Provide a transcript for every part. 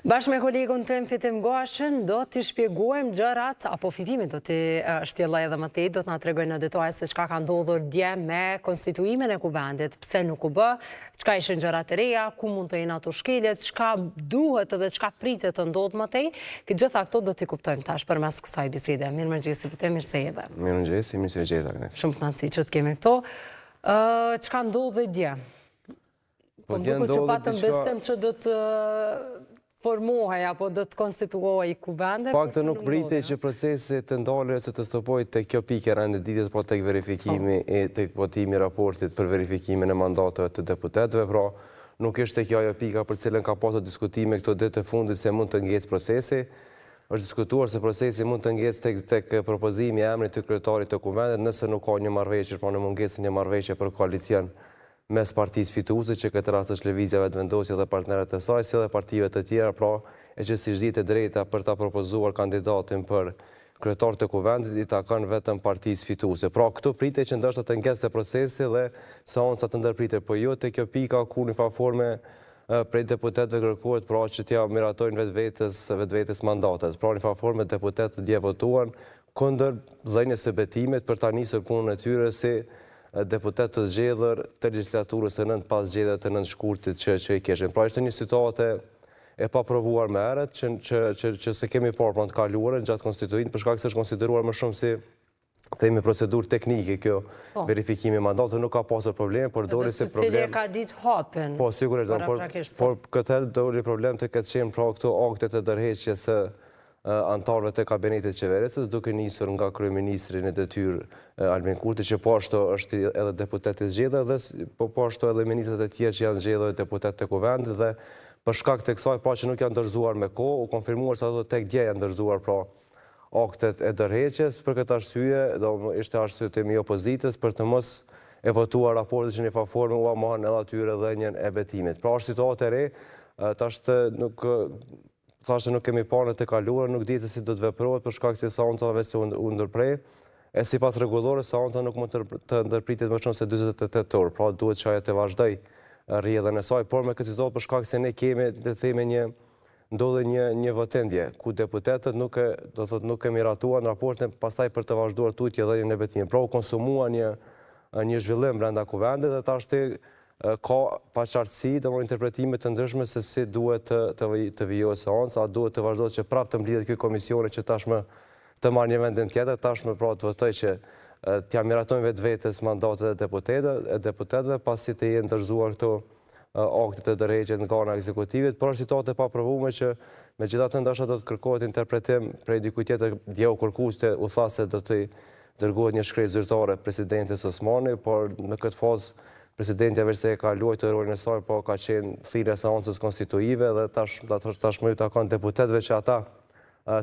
Bashkë me kolegun tëm Fitim Gashën, do t'i shpjegojmë gjërat, apo Fitimi do t'i shtjelloj edhe më tej, do t'na tregojnë në detaje se çka ka ndodhur dje me konstituimin e kuvendit, pse nuk u bë, çka ishin gjërat e reja, ku mund të jenë ato shkeljet, çka duhet edhe çka pritet të ndodhë më tej. Gjitha këto do t'i kuptojmë tash përmes kësaj bisede. Mirëmëngjes Fitim, mirë se erdhe. Mirëmëngjes, mirë se gjeta Agnes. Shumë kënaqësi që të kemi këto. Çka ndodhi dje? Po duket që patëm besim që do të formohej apo do të konstituohej kuvende. Faktë nuk pritej që procesi të ndalë ose të stopoj të kjo pike rande ditës, po tek verifikimi e tek votimi i raportit për verifikimin e mandateve të deputetëve, pra nuk ishte kjo ajo pika për cilën ka pasur diskutime këto ditë të fundit se mund të ngecë procesi. Është diskutuar se procesi mund të ngecë tek propozimi i emrit të kryetarit të kuvendit nëse nuk ka një marrëveshje, pra në mungesë një marrëveshje për koalicion mes partisë fituese, që këtë rast është Lëvizja Vetëvendosje dhe partnerët e saj, si dhe partive të tjera, pra e që si zhdit e drejta për ta propozuar kandidatin për kryetar të kuvendit, i takon vetëm partisë fituese. Pra këtu pritej që ndoshta të ngecë procesi dhe seanca të ndërpritet, po jo te kjo pika ku në forme prej deputetëve kërkohet pra që t'ja miratojnë vetvetes mandatet. Pra në forme deputetët dje votuan kundër dhënies së betimit për ta nisur punën e tyre si deputet të zgjedhur të legjislaturës së nënt pas zgjedhjeve të nënt shkurtit që i kishin. Pra ishte një situatë e paprovuar më herët që se kemi parë pra të kaluarën gjatë konstituimit, për shkak se është konsideruar më shumë si themi procedurë teknike kjo verifikimi i mandateve, nuk ka pasur probleme, por doli se problem. Cili e ka ditë hapën. Po sigurisht, por këtë doli problem të ketë qenë pra këto akte të ndërheqjes së antarëve të kabinetit qeverisës, duke nisur nga kryeministri në detyrë Albin Kurti, që po ashtu është edhe deputet i zgjedhur dhe po ashtu edhe ministrat e tjerë që janë zgjedhur deputet të kuvendit, dhe për shkak të kësaj pra që nuk janë ndërzuar me kohë, u konfirmuar se ato tek dje janë ndërzuar pra aktet e ndërheqjes. Për këtë arsye, ishte arsye i opozitës për të mos e votuar raportin që në forme u mohon edhe atyre dhënien e betimit. Pra është situatë e re, tash thashë nuk kemi parë të kaluar, nuk dihet se si do të veprohet për shkak se seancave se u ndërprej. E sipas rregullore seanca nuk mund të ndërpritet më shumë se 48 orë, pra duhet që ajo të vazhdoj rrjedhën e saj, por me këtë situatë për shkak se ne kemi të themi ndodhe një votendje ku deputetët nuk e miratuan raportin pastaj për të vazhduar tutje dhënien e betimit. Pra u konsumua një zhvillim brenda kuvendit dhe tash ka paqartësi dhe interpretime të ndryshme se si duhet të vijohet seanca, a duhet të vazhdohet që prapë të mblidhet ky komisioni që tashmë të marrë një vendin tjetër, tashmë pra të votoj që t'ja miratojnë vetvetes mandatet e deputetëve pasi të jenë ndërzuar këto akte të ndërheqjes nga ana ekzekutivit, por është situatë e paprovueshme që megjithatë ndoshta do të kërkohet interpretim prej dikujt tjetër. Dje u kërkueste, u tha se do të dërgohet një shkresë zyrtare presidentit Osmani, por në këtë fazë presidenti veçse ka luajtur rolin e saj, po ka qenë thirrja e seancës konstituive dhe tashmë i takon deputetëve që ata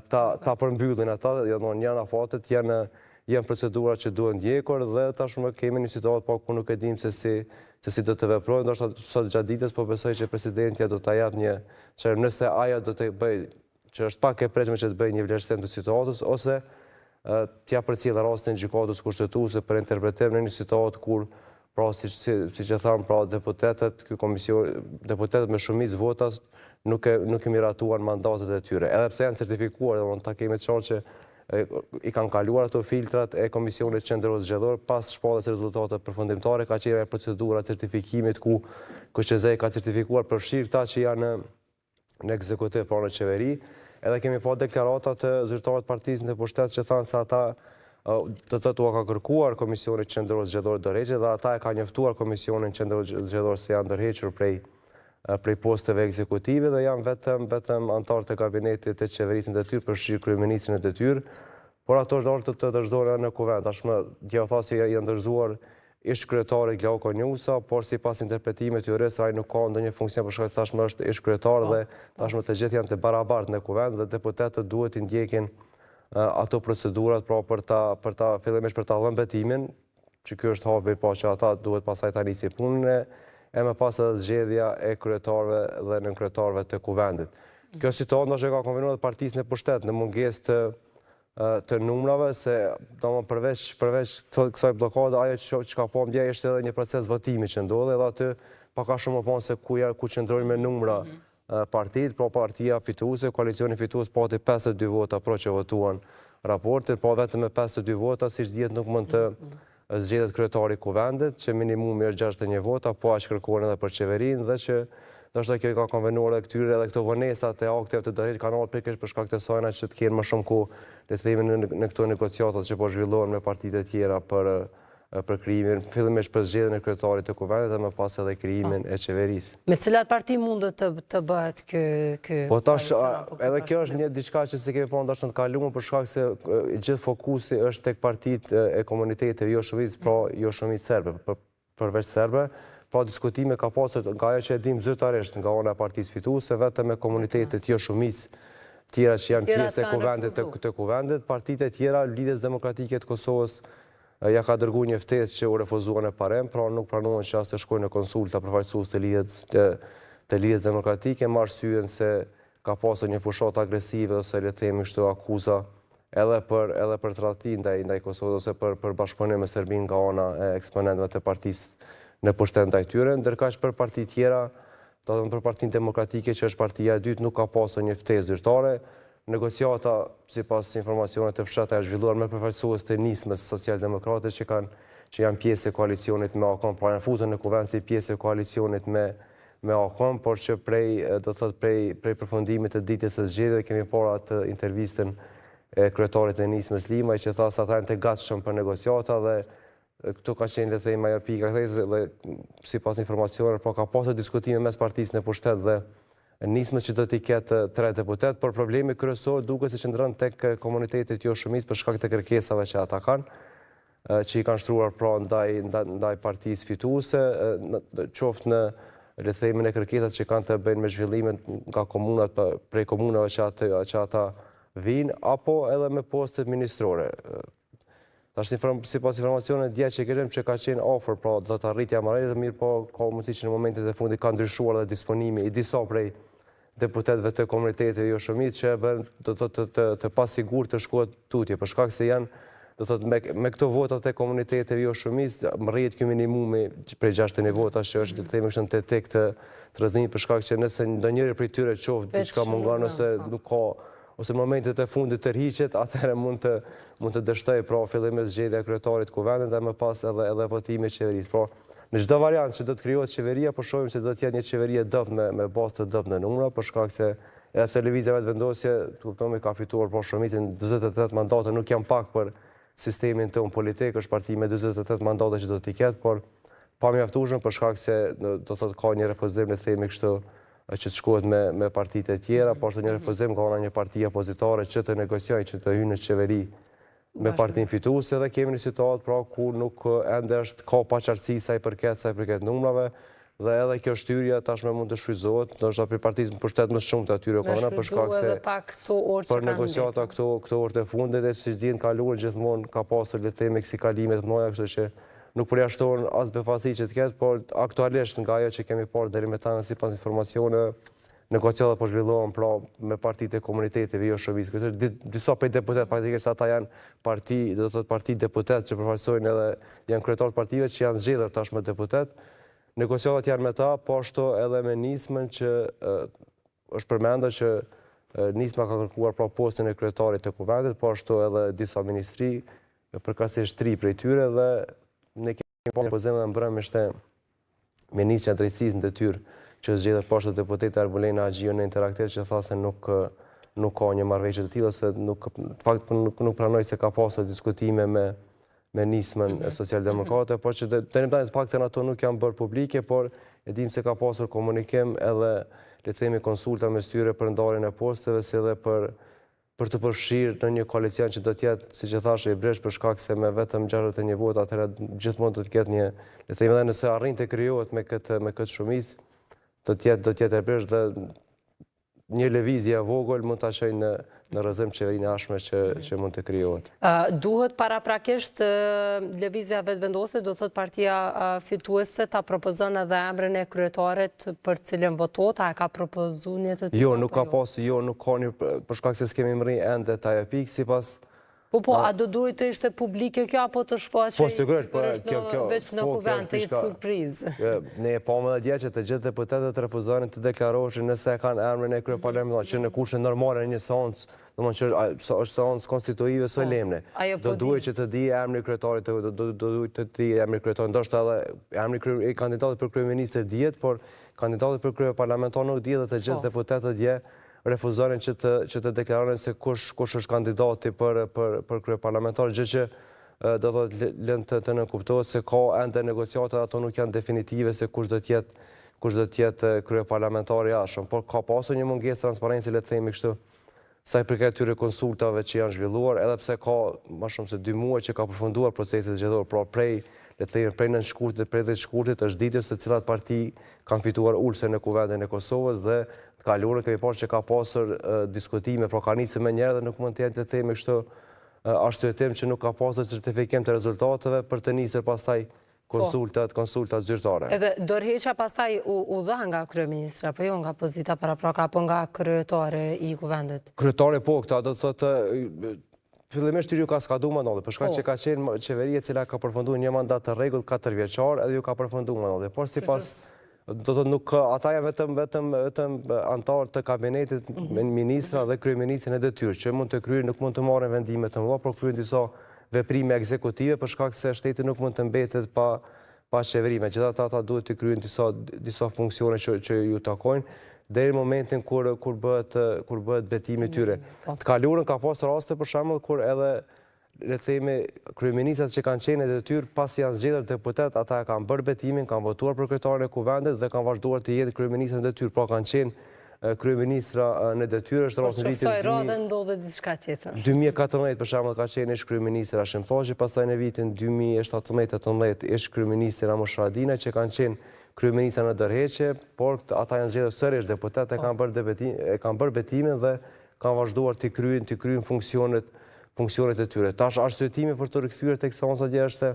ta përmbyllin ata, janë afatet, janë procedura që duhen ndjekur dhe tashmë kemi një situatë po ku nuk e dim se si do të veprojnë. Ndoshta sot gjatë ditës po besoj që presidenti do ta jap një çfarë nëse ajo do të bëj, që është pak e prekshme që të bëj një vlerësim të situatës ose t'ja përcjellë rastin gjykatës kushtetuese për interpretim në një situatë kur pra siç e tham, pra deputetët me shumicë votas nuk e miratuan mandatet e tyre. Edhe pse janë certifikuar, ta kemi të qartë që i kanë kaluar ato filtrat e Komisionit Qendror Zgjedhor, pas shpalljes së rezultateve përfundimtare ka qenë procedura certifikimit ku KQZ ka certifikuar përfshirë këta që janë në ekzekutiv pra në qeveri. Edhe kemi pa deklarata të zyrtarët partisë në pushtet që thanë se ata të thotë ka kërkuar Komisionit Qendror Zgjedhor ndërheqje dhe ata e ka njoftuar Komisionin Qendror Zgjedhor se janë ndërhequr prej posteve ekzekutive dhe janë vetëm antarët e kabinetit të qeverisë në detyrë përfshirë kryeministrin në detyrë, por ato është të ndërzohen në kuvend. Tashmë dje u tha se janë ndërzuar ish kryetari Glauko Njusa, por sipas interpretimit të ai nuk ka ndonjë funksion për shkak se tashmë është ish kryetar dhe tashmë të gjithë janë të barabartë në kuvend dhe deputetët duhet të ndjekin ato procedurat pra për ta fillimisht për ta dhënë betimin, që ky është hapi pa që ata duhet pastaj ta nisin punën e më pas edhe zgjedhja e kryetarëve dhe nënkretarëve të kuvendit. Kjo situatë ndoshta ka konvenuar partisë në pushtet në mungesë të numrave, se përveç kësaj bllokade, ajo që ka po ndjej është edhe një proces votimi që ndodhi, edhe aty pak a shumë se ku qëndrojnë me numra partit, pra partia fituese, koalicioni fitues pati 52 vota pro që votuan raportin, po vetëm me 52 vota, si që djetë nuk mund të zgjedhet kryetari i kuvendit, që minimumi është 61 vota, po aq kërkohen edhe për qeverinë dhe që ndoshta kjo i ka konvenuar edhe këtyre edhe këto vonesat e akteve të drejtë kanë ardhur pikërisht për shkak të sajna që të kenë më shumë kohë, le të themi në këto negociatat që po zhvillohen me partitë e tjera për krijimin, fillimisht për zgjedhjen e kryetarit të kuvendit dhe më pas edhe krijimin e qeverisë. Me cilat parti mundet të bëhet ky? Po tash edhe kjo është një diçka që se kemi parë ndashëm të kaluar për shkak se gjithë fokusi është tek partitë e komunitetit jo shumicë, pra jo shumicë serbe, përveç serbe. Pra diskutime ka pasur nga ajo që e dim zyrtarisht nga ana e partisë fituese vetëm me komunitetet jo shumicë tjera që janë pjesë e kuvendit të kuvendit, partitë e tjera Lidhjes Demokratike të Kosovës ja ka dërguar një ftesë që u refuzuan e parem, pra nuk pranuan që as të shkojnë në konsulta përfaqësues të Lidhjes Demokratike, me arsyeën se ka pasur një fushat agresive ose le të themi kështu akuza edhe për tradhti ndaj Kosovës ose për bashkëpunim me Serbinë nga ana e eksponentëve të partisë në pushtet ndaj tyre, ndërkaq për parti tjera, për Partinë Demokratike që është partia e dytë, nuk ka pasur një ftesë zyrtare. Negociata, sipas informacioneve të fshehta, është zhvilluar me përfaqësues të nismës socialdemokrate që janë pjesë e koalicionit me AKOM, pra janë futur në kuvend si pjesë e koalicionit me AKOM, por që prej përfundimit të ditës së zgjedhjeve kemi parë atë intervistën e kryetarit të nismës Limaj që tha se ata janë të gatshëm për negociata dhe këtu ka qenë le të themi ajo pika kthesë dhe sipas informacioneve po ka pasur diskutime mes partisë në pushtet dhe nismës që do t'i ketë 3 deputet, por problemi kryesor duket se qëndron tek komunitetet jo shumicë për shkak të kërkesave që ata kanë, që i kanë shtruar pra ndaj partisë fituese, qoftë në le të themi në kërkesat që kanë të bëjnë me zhvillimet nga komunat prej komunave që ata vinë, apo edhe me postet ministrore. Tash sipas informacioneve dje që kemi që ka qenë ofër pra do të arritja marrëdhënie, mirë po ka mundësi që në momentet e fundit ka ndryshuar dhe disponimi i disa prej deputetëve të komunitetit jo shumicë që bën të pasigurt të shkohet tutje për shkak se janë do thotë me këto votat e komunitetit jo shumicë rrihet ky minimumi prej 60 vota që është le të themi kështu tek të rrëzimit për shkak që nëse ndonjëri prej tyre qoftë diçka mungon ose nuk ka ose në momentet e fundit tërhiqet, atëherë mund të dështoj pra fillimisht zgjedhja e kryetarit të kuvendit dhe më pas edhe votimi i qeverisë. Pra në çdo variant që do të krijohet qeveria, po shohim se do të jetë një qeveri e dobët me bazë të dobët në numra, për shkak se edhe pse lëvizja vetëvendosje, kuptoni ka fituar pra shumicën 48 mandate, nuk janë pak për sistemin tonë politik, është parti me 48 mandate që do t'i ketë, por pa mjaftueshëm për shkak se do thotë ka një refuzim le të themi kështu që të shkohet me partitë e tjera, por është një refuzim nga ana një partie opozitare që të negociojë, që të hyjë në qeveri me partinë fituese dhe kemi një situatë pra ku nuk ende është ka paqartësi sa i përket numrave dhe edhe kjo shtyrje tashmë mund të shfrytëzohet, ndoshta për partitë në pushtet më shumë të atyre komunave për shkak se për negociata këto orë të fundit e siç dihen kaluar gjithmonë ka pasur le të themi kalime të mëdha, kështu që nuk përjashton as befasi që të ketë, por aktualisht nga ajo që kemi parë deri më tani sipas informacioneve, negociata po zhvillohen pra me partitë e komuniteteve jo shumicë. Këto disa prej deputetëve faktikisht ata janë parti, do të thotë parti deputet që përfaqësojnë edhe janë kryetarë të partive që janë zgjedhur tashmë deputet. Negociatat janë me ta, po ashtu edhe me nismën që është përmendur që nisma ka kërkuar pra postin e kryetarit të kuvendit, po ashtu edhe disa ministri, përkatësisht 3 prej tyre dhe ne kemi parë pozim dhe mbrëmështe Ministrja e Drejtësisë në detyrë që zgjedhur poshtë deputeti Arbulena Axhiu në interaktiv që tha se nuk ka një marrëveshje të tillë se nuk nuk pranoi se ka pasur diskutime me nismën socialdemokrate, por që deri tani të paktën ato nuk janë bërë publike, por e dim se ka pasur komunikim edhe le të themi konsulta mes tyre për ndarjen e posteve si edhe për të përfshirë në një koalicion që do të jetë, siç e thashë, i bresh për shkak se me vetëm 61 vota, atëherë gjithmonë do të ketë një, le të themi edhe nëse arrin të krijohet me këtë shumicë, do të jetë e bresh dhe një lëvizje e vogël mund ta çojë në rrëzim qeverinë ashme që mund të krijohet. Duhet paraprakisht lëvizja vetëvendose, do thotë partia fituese ta propozon edhe emrin e kryetarit për cilën votohet, a ka propozuar një të tillë? Jo, nuk ka pasur, jo, nuk ka një për shkak se s'kemi mri ende ta pikë sipas Po, a do duhet të ishte publike kjo, apo të shfaqej? Po, sigurisht, veç në kuvend të jetë surprizë. Ne e pamë dhe dje që të gjithë deputetët refuzonin të deklaroheshin nëse kanë emrin e kryeparlamentit, që në kushte normale në një seancë, domethënë që është seancë konstitutive solemne. Do duhet që të di emri i kryetarit, do duhet të di emri i kryetarit, ndoshta edhe emri i kandidatit për kryeministër dihet, por kandidatit për kryeparlamentar nuk dihet dhe të gjithë deputetët dje refuzonin që të deklaronin se kush është kandidati për kryeparlamentar, gjë që do të lënë të nënkuptohet se ka ende negociatat, ato nuk janë definitive se kush do të jetë kryeparlamentari i ardhshëm, por ka pasur një mungesë transparenci, le të themi kështu, sa i përket këtyre konsultave që janë zhvilluar, edhe pse ka më shumë se 2 muaj që ka përfunduar procesi zgjedhor, pra prej 9 shkurtit, prej 10 shkurtit është ditur se cilat parti kanë fituar ulse në kuvendin e Kosovës dhe të kaluarën kemi parë që ka pasur diskutime, pra ka nisur më njëherë dhe nuk mund të jetë, le të themi kështu, arsyetim që nuk ka pasur certifikim të rezultateve për të nisur pastaj konsultat zyrtare. Edhe dorëheqja pastaj u dha nga kryeministra, apo jo nga pozita parapraka, apo nga kryetari i kuvendit? Kryetari po, këta do të thotë fillimisht ju ka skadu mandatin, për shkak që ka qenë qeveria e cila ka përfunduar një mandat të rregullt 4 vjeçar, edhe ju ka përfunduar mandatin. Por sipas do të nuk ata janë vetëm anëtar të kabinetit, ministra dhe kryeministri në detyrë, që mund të kryejnë, nuk mund të marrin vendime të mëdha, por kryejnë disa veprime ekzekutive për shkak se shteti nuk mund të mbetet pa qeveri. Megjithatë ata duhet të kryejnë disa funksione që ju takojnë deri në momentin kur bëhet betimi i tyre. Të kaluarën ka pasur raste për shembull kur edhe le të themi kryeministrat që kanë qenë në detyrë pasi janë zgjedhur deputet, ata kanë bërë betimin, kanë votuar për kryetarin e kuvendit dhe kanë vazhduar të jenë kryeministra në detyrë, pra kanë qenë kryeministra në detyrë, është rasti në vitin 2014 për shembull ka qenë ish kryeministër Hashim Thaçi, pastaj në vitin 2017-18 ish kryeministër Ramush Haradinaj që kanë qenë kryeministra në dorëheqje, por ata janë zgjedhur sërish deputet, kanë bërë betimin dhe kanë vazhduar të kryejnë funksionet e tyre. Tash arsyetimi për të rikthyer tek seanca dje është se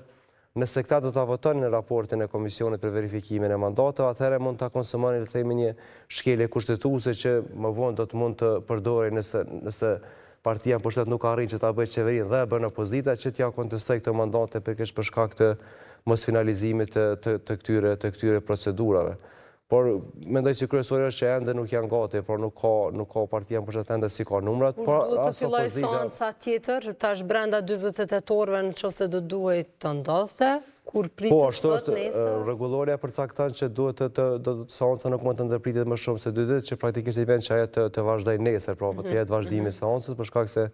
nëse këta do ta votojnë në raportin e Komisionit për verifikimin e mandateve, atëherë mund ta konsumoni, le të themi, një shkelje kushtetuese që më vonë do të mund të përdorej nëse partia në pushtet nuk arrin që ta bëjë qeverinë dhe bën opozita që t'ja kontestojë këto mandate për shkak të mos finalizimit të këtyre procedurave. Por mendoj që kryesori është që ende nuk janë gati, por nuk ka partia në pushtet ende si ka numrat, por as opozita. Të filloj seanca tjetër, tash brenda 48 orëve nëse do duhet të ndodhte, kur pritet sot nesër. Rregulloria përcakton që duhet seanca nuk mund të ndërpritet më shumë se 2 ditë, që praktikisht i vjen që ajo të vazhdojë nesër, pra të jetë vazhdimi i seancës, për shkak se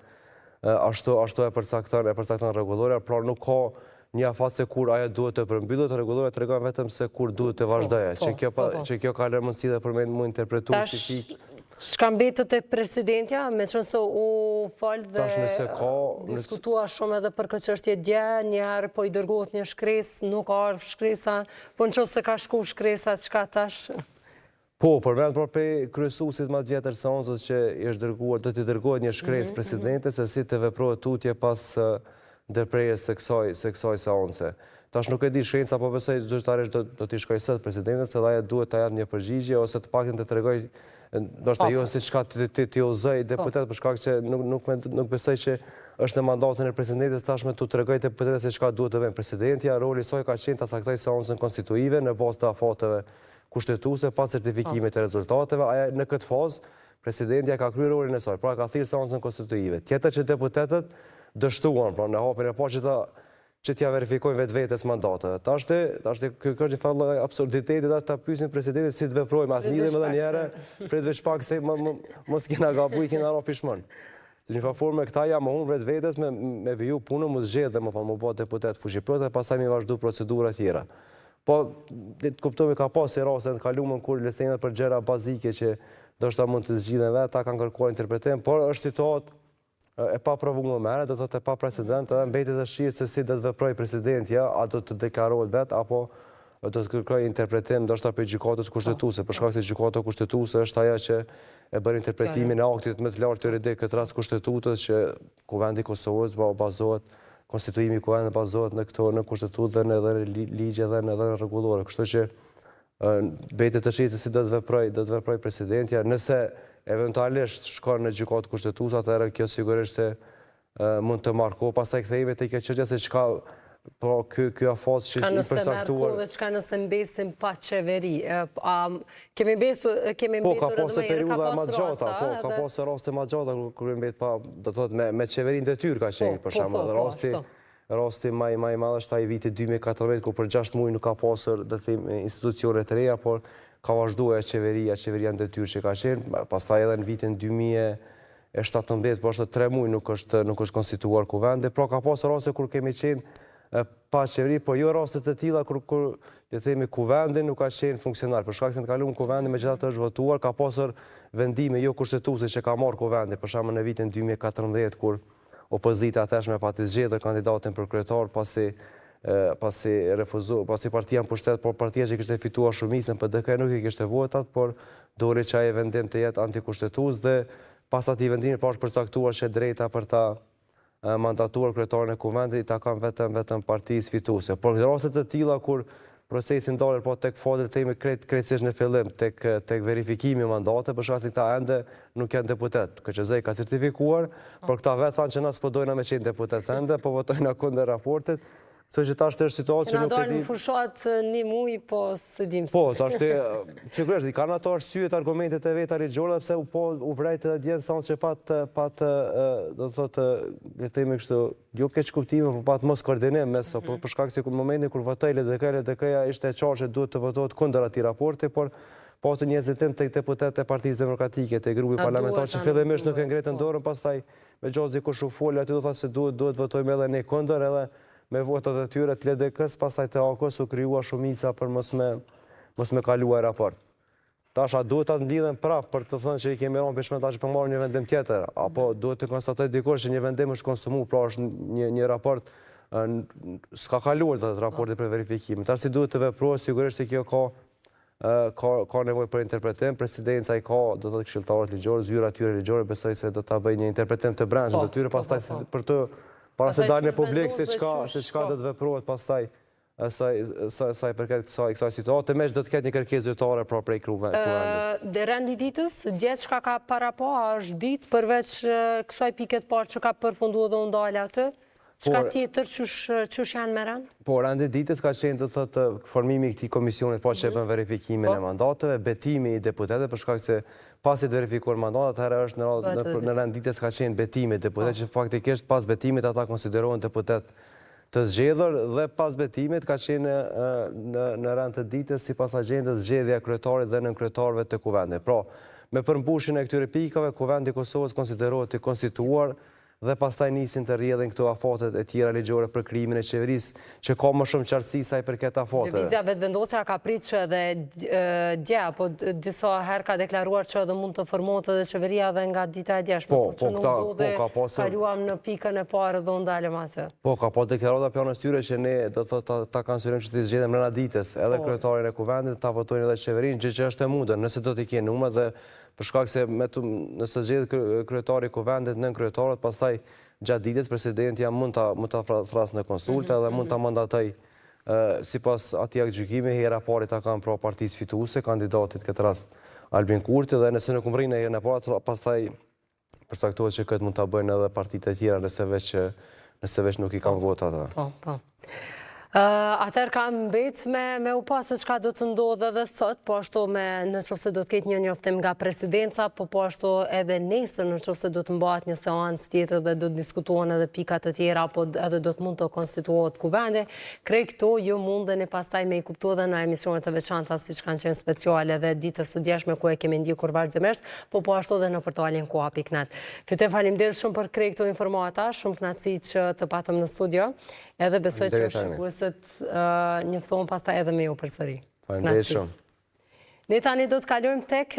ashtu e përcakton rregulloria, pra nuk ka një afat se kur ajo duhet të përmbyllet, rregulloria tregon vetëm se kur duhet të vazhdojë, që kjo ka lënë mundësi dhe për me interpretu si pikë. Shka mbetet tek presidentja, me qënë se u falë dhe diskutua shumë edhe për këtë çështje dje, njëherë po i dërgohet një shkresë, nuk ka ardhur shkresa, po në qëse se ka shku shkresa, çka tash? Po, përmend për kryesuesit më të vjetër seancës që do t'i dërgohet një shkresë presidentes se si të veprohet tutje pas ndërprerjes së kësaj seance. Tash nuk e di shkenca, po besoj zyrtarisht do t'i shkojë sot presidentes, edhe ajo duhet ta japë një përgjigje ose të paktën të tregojë, ndoshta jo si çka ti uzoj deputet për shkak që nuk besoj që është në mandatin e presidentes tashmë tu tregoj deputetëve se çka duhet të bëjnë. Presidentja roli i saj ka qenë ta caktojë seancën konstitutive në bazë të afateve kushtetuese pa certifikimit të rezultateve. Në këtë fazë presidentja ka kryer rolin e saj, pra ka thirrë seancën konstitutive. Tjetër që deputetët dështuan, pra në hapjen e parë që t'ja verifikojnë vetvetes mandateve. Tash kjo është një farë absurditeti ta pyesin presidentin si të veprojmë, atë lidhem edhe një herë, prit veç pak se mos kena gabuar, kena ra pishmon. Në një formë këta ja më humbën vetvetes me viju punën, mos zgjedh, më bë deputet fuqiplot e pastaj më vazhdu procedura tjera. Po kuptoj ka pasur raste të kaluara kur le të themi për gjëra bazike që ndoshta mund të zgjidhen vetë, ata kanë kërkuar interpretim, por është situatë e pa provuar më herët, do të thotë e pa precedent, edhe mbetet të shihet se si do të veprojë presidentja, a do të deklarohet vetë apo do të kërkojë interpretim ndoshta për gjykatës kushtetuese, për shkak se gjykata kushtetuese është ajo që e bën interpretimin e aktit më të lartë juridik, këtë rast kushtetutës që Kuvendi i Kosovës bazohet, konstituimi i kuvendit bazohet në kushtetutë dhe në ligje dhe në rregullore, kështu që mbetet të shihet se si do të veprojë presidentja, nëse eventualisht shkon në gjykatë kushtetuese, atëherë kjo sigurisht se mund të marko, pastaj kthehemi te kjo çështje se çka po ky afat që i përcaktuar. Dhe çka nëse mbesim pa qeveri. Kemi mbetur ka pasur periudha më të gjata, ka pasur raste më të gjata kur mbet pa, do të thotë me qeverinë detyrë ka qenë për shembull. Rasti më i madh është ai viti 2014 kur për 6 muaj nuk ka pasur, do të them, institucione të reja, por ka vazhduar qeveria në detyrë që ka qenë, pastaj edhe në vitin 2017, por është 3 muaj nuk është konstituar kuvendi, pra ka pasur raste kur kemi qenë pa qeveri, po jo raste të tilla kur le të themi kuvendi nuk ka qenë funksionar. Për shkak se në të kaluar kuvendi megjithatë është votuar, ka pasur vendime jo kushtetuese që ka marrë kuvendi, për shembull në vitin 2014 kur opozita atëshme pati zgjedhur kandidatin për kryetar pasi partia në pushtet, por partia që kishte fituar shumicën PDK nuk i kishte votat, por dori që ai vendim të jetë antikushtetues dhe pas atij vendimi pa është përcaktuar që drejta për ta mandatuar kryetarin e kuvendit i takon vetëm partisë fituese. Por në raste të tilla kur procesi ndalër po tek fatet themi krejtësisht në fillim tek verifikimi i mandateve, për shkak se këta ende nuk janë deputet. KQZ ka certifikuar, por këta vetë thanë që na s'po dojna me qenë deputet ende, po votojnë kundër raportit. Kështu që tash është situatë që nuk e di. Na dalin fushat një muaj, po s'dim se. Po, tash sigurisht kanë ato arsyet, argumentet e veta ligjore pse u vrejt edhe dje sa që pat do thotë le të themi kështu, jo keq kuptime, por pat mos koordinim mes për shkak se në momentin kur votoi LDK-ja ishte e qartë që duhet të votohet kundër atij raporti, por pastaj një hezitim tek deputetët e Partisë Demokratike, te grupi parlamentar që fillimisht nuk e ngretën dorën, pastaj me gjos dikush u fol aty do thotë se duhet votojmë edhe ne kundër, edhe me votat e tyre të LDK-s, pastaj të AK-s u krijua shumica për mos me kaluar raport. Tash a duhet ta ndidhen prapë për të thënë që i kemi rënë peshme tash për marrë një vendim tjetër, apo duhet të konstatoj dikush që një vendim është konsumuar, pra është një raport s'ka kaluar atë raporti për verifikim. Tash si duhet të veprohet, sigurisht se kjo ka nevojë për interpretim, presidenca i ka, do të thotë këshilltarët ligjor, zyra e tyre ligjore, besoj se do ta bëjë një interpretim të brendshëm të tyre, pastaj për të para se dalë në publik se çka do të veprohet pastaj sa i përket kësaj situate, me që do të ketë një kërkesë zyrtare pra prej kuvendit. Dhe rendi ditës, djetë çka ka para po, a është ditë përveç kësaj piket parë që ka përfunduar dhe u ndalë aty? Çka tjetër çush janë me rend? Po, rendi ditës ka qenë të thotë formimi i këtij komisionit pa që bën verifikimin e mandateve, betimi i deputetëve për shkak se pasi të verifikuar mandatat, atëherë është në rend ditës ka qenë betimi i deputetëve që faktikisht pas betimit ata konsiderohen deputet të zgjedhur dhe pas betimit ka qenë në rend të ditës sipas agjendës zgjedhja e kryetarit dhe nënkryetarëve të kuvendit. Pra, me përmbushjen e këtyre pikave, kuvendi i Kosovës konsiderohet i konstituar dhe pastaj nisin të rrjedhin këto afatet e tjera ligjore për krimin e qeverisë, që ka më shumë qartësi sa i përket afateve. Lëvizja vetëvendosja ka pritë që edhe dje, apo disa herë ka deklaruar që edhe mund të formohet edhe qeveria dhe nga dita e djeshme, por që nuk do dhe kaluam në pikën e parë dhe ndalëm asë. Po, ka pas deklarata pjanës tyre që ne do të ta kansurim që të zgjedhim rreth ditës, edhe kryetarin e kuvendit, ta votojnë edhe qeverinë, gjë që është e mundur, nëse do të kenë numër dhe për shkak se nëse zgjedh kryetari i kuvendit nën kryetarët, pastaj gjatë ditës presidenti mund ta thrasë në konsulta dhe mund ta mandatoj sipas atij gjykimi hera parë ta kanë pra partisë fituese, kandidatit këtë rast Albin Kurti, dhe nëse nuk mrinë herën e parë, pastaj përcaktohet që këtë mund ta bëjnë edhe partitë e tjera nëse veç nuk i kanë votat. Po. Atër ka mbet me u pas se çka do të ndodhe dhe sot, po ashtu në qofse do të ketë një njoftim nga presidenca, po ashtu edhe nesër në qofse do të mbahet një seancë tjetër dhe do të diskutohen edhe pikat të tjera, apo edhe do të mund të konstituohet kuvendi. Krejt këto ju mundeni pastaj me i kuptu edhe në emisionet të veçanta siç kanë qenë speciale dhe ditës së djeshme ku e kemi ndjekur vazhdimisht, po ashtu edhe në portalin koha.net. Fitem faleminderit shumë për krejt këto informata, shumë kënaqësi që të patëm në studio, edhe besoj që shikuesit njoftohen pastaj edhe me ju përsëri. Faleminderit shumë. Ne tani do të kalojmë tek